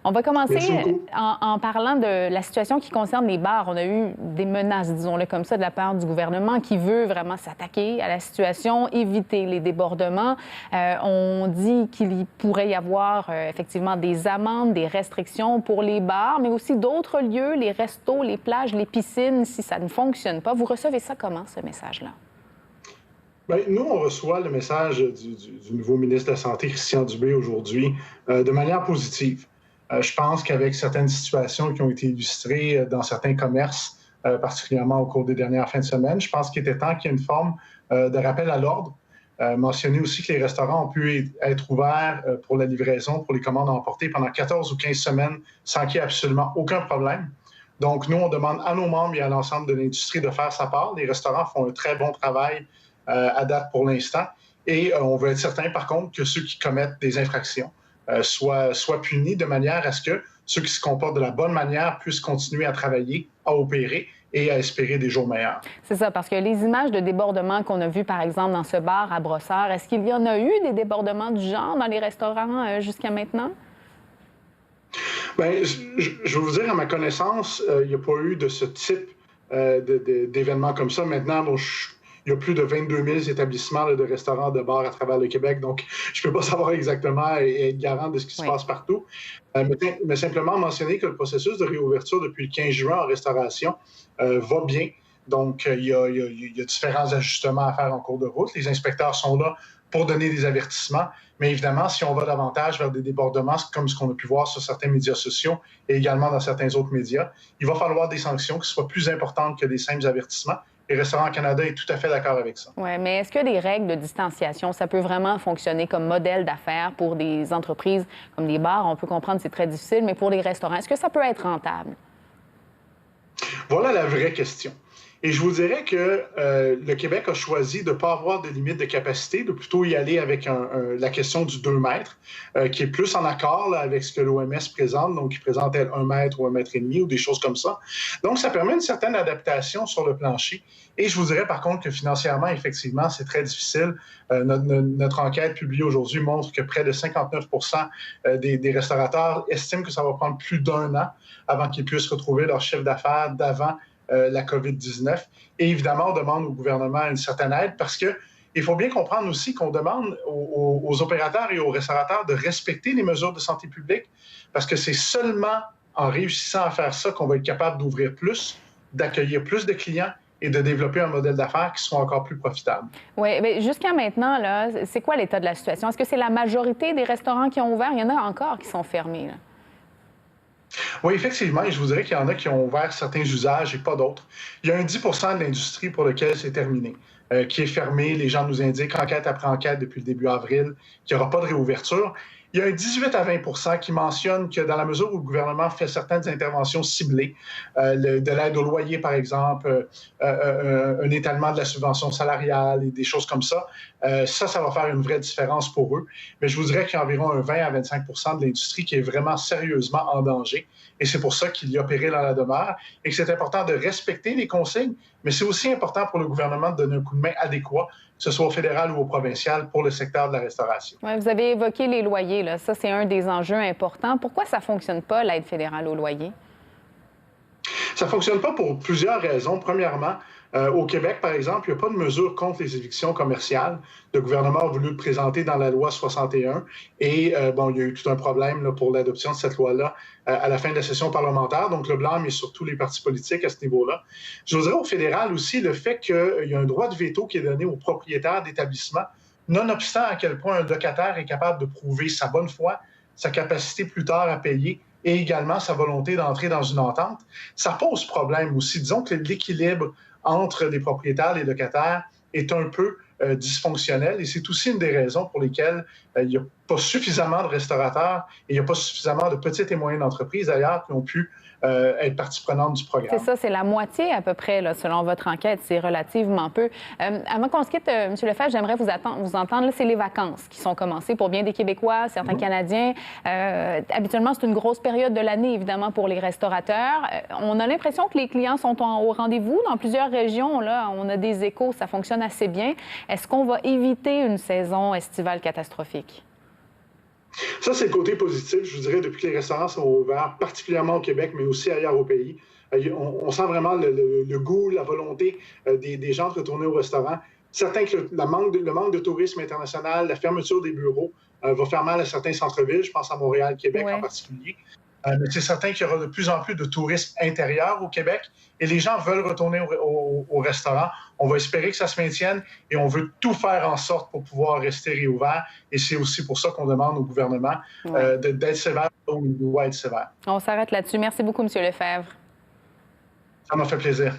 On va commencer Merci beaucoup. en parlant de la situation qui concerne les bars. On a eu des menaces, disons-le comme ça, de la part du gouvernement qui veut vraiment s'attaquer à la situation, éviter les débordements. On dit qu'il pourrait y avoir effectivement des amendes, des restrictions pour les bars, mais aussi d'autres lieux, les restos, les plages, les piscines, si ça ne fonctionne pas. Vous recevez ça comment, ce message-là? Bien, nous, on reçoit le message du nouveau ministre de la Santé, Christian Dubé, aujourd'hui, de manière positive. Je pense qu'avec certaines situations qui ont été illustrées dans certains commerces, particulièrement au cours des dernières fins de semaine, je pense qu'il était temps qu'il y ait une forme de rappel à l'ordre. Mentionner aussi que les restaurants ont pu être ouverts pour la livraison, pour les commandes à emporter pendant 14 ou 15 semaines sans qu'il y ait absolument aucun problème. Donc, nous, on demande à nos membres et à l'ensemble de l'industrie de faire sa part. Les restaurants font un très bon travail à date pour l'instant. Et on veut être certain, par contre, que ceux qui commettent des infractions soient punis de manière à ce que ceux qui se comportent de la bonne manière puissent continuer à travailler, à opérer et à espérer des jours meilleurs. C'est ça, parce que les images de débordements qu'on a vues, par exemple, dans ce bar à Brossard, est-ce qu'il y en a eu des débordements du genre dans les restaurants jusqu'à maintenant? Bien, je veux vous dire, à ma connaissance, il n'y a pas eu de ce type d'événements comme ça. Maintenant, bon, il y a plus de 22 000 établissements là, de restaurants, de bars à travers le Québec, donc je ne peux pas savoir exactement et être garant de ce qui se passe partout. Mais simplement mentionner que le processus de réouverture depuis le 15 juin en restauration va bien. Donc, il y a différents ajustements à faire en cours de route. Les inspecteurs sont là pour donner des avertissements. Mais évidemment, si on va davantage vers des débordements, comme ce qu'on a pu voir sur certains médias sociaux et également dans certains autres médias, il va falloir des sanctions qui soient plus importantes que des simples avertissements. Et Restaurants Canada est tout à fait d'accord avec ça. Oui, mais est-ce que des règles de distanciation, ça peut vraiment fonctionner comme modèle d'affaires pour des entreprises comme les bars? On peut comprendre que c'est très difficile, mais pour les restaurants, est-ce que ça peut être rentable? Voilà la vraie question. Et je vous dirais que le Québec a choisi de ne pas avoir de limite de capacité, de plutôt y aller avec la question du 2 mètres, qui est plus en accord là, avec ce que l'OMS présente, donc qui présente elle 1 mètre ou 1 mètre et demi ou des choses comme ça. Donc, ça permet une certaine adaptation sur le plancher. Et je vous dirais par contre que financièrement, effectivement, c'est très difficile. Notre enquête publiée aujourd'hui montre que près de 59 des restaurateurs estiment que ça va prendre plus d'1 an avant qu'ils puissent retrouver leur chiffre d'affaires d'avant la COVID-19. Et évidemment, on demande au gouvernement une certaine aide parce qu'il faut bien comprendre aussi qu'on demande aux opérateurs et aux restaurateurs de respecter les mesures de santé publique parce que c'est seulement en réussissant à faire ça qu'on va être capable d'ouvrir plus, d'accueillir plus de clients et de développer un modèle d'affaires qui soit encore plus profitable. Oui, mais jusqu'à maintenant, là, c'est quoi l'état de la situation? Est-ce que c'est la majorité des restaurants qui ont ouvert? Il y en a encore qui sont fermés, là. Oui, effectivement, et je vous dirais qu'il y en a qui ont ouvert certains usages et pas d'autres. Il y a un 10 de l'industrie pour lequel c'est terminé, qui est fermé. Les gens nous indiquent, enquête après enquête depuis le début avril, qu'il n'y aura pas de réouverture. Il y a un 18 à 20 qui mentionne que dans la mesure où le gouvernement fait certaines interventions ciblées, de l'aide au loyer, par exemple, un étalement de la subvention salariale et des choses comme ça, ça va faire une vraie différence pour eux. Mais je vous dirais qu'il y a environ un 20 à 25 de l'industrie qui est vraiment sérieusement en danger. Et c'est pour ça qu'il y a péril à la demeure et que c'est important de respecter les consignes, mais c'est aussi important pour le gouvernement de donner un coup de main adéquat, que ce soit au fédéral ou au provincial, pour le secteur de la restauration. Ouais, vous avez évoqué les loyers, là. Ça, c'est un des enjeux importants. Pourquoi ça ne fonctionne pas, l'aide fédérale aux loyers? Ça ne fonctionne pas pour plusieurs raisons. Premièrement, au Québec, par exemple, il n'y a pas de mesure contre les évictions commerciales. Le gouvernement a voulu le présenter dans la loi 61 et bon, il y a eu tout un problème là, pour l'adoption de cette loi-là à la fin de la session parlementaire. Donc, le blâme est sur tous les partis politiques à ce niveau-là. Je vous dirais au fédéral aussi le fait qu'il y a un droit de veto qui est donné aux propriétaires d'établissements, nonobstant à quel point un locataire est capable de prouver sa bonne foi, sa capacité plus tard à payer et également sa volonté d'entrer dans une entente, ça pose problème aussi. Disons que l'équilibre entre les propriétaires et les locataires est un peu dysfonctionnel et c'est aussi une des raisons pour lesquelles il n'y a pas suffisamment de restaurateurs et il n'y a pas suffisamment de petites et moyennes entreprises d'ailleurs qui ont pu être partie prenante du programme. C'est ça, c'est la moitié à peu près, là, selon votre enquête. C'est relativement peu. Avant qu'on se quitte, M. Lefebvre, j'aimerais vous entendre. Là, c'est les vacances qui sont commencées pour bien des Québécois, certains Canadiens. Habituellement, c'est une grosse période de l'année, évidemment, pour les restaurateurs. On a l'impression que les clients sont au rendez-vous. Dans plusieurs régions, là, on a des échos, ça fonctionne assez bien. Est-ce qu'on va éviter une saison estivale catastrophique? Ça, c'est le côté positif, je vous dirais, depuis que les restaurants sont ouverts, particulièrement au Québec, mais aussi ailleurs au pays. On sent vraiment le goût, la volonté des gens de retourner au restaurant. Certain que le manque de tourisme international, la fermeture des bureaux va faire mal à certains centres-villes, je pense à Montréal, Québec en Ouais. particulier. Mais c'est certain qu'il y aura de plus en plus de tourisme intérieur au Québec et les gens veulent retourner au restaurant. On va espérer que ça se maintienne et on veut tout faire en sorte pour pouvoir rester réouvert. Et c'est aussi pour ça qu'on demande au gouvernement Ouais. d'être sévère où il doit être sévère. On s'arrête là-dessus. Merci beaucoup, M. Lefebvre. Ça m'a fait plaisir.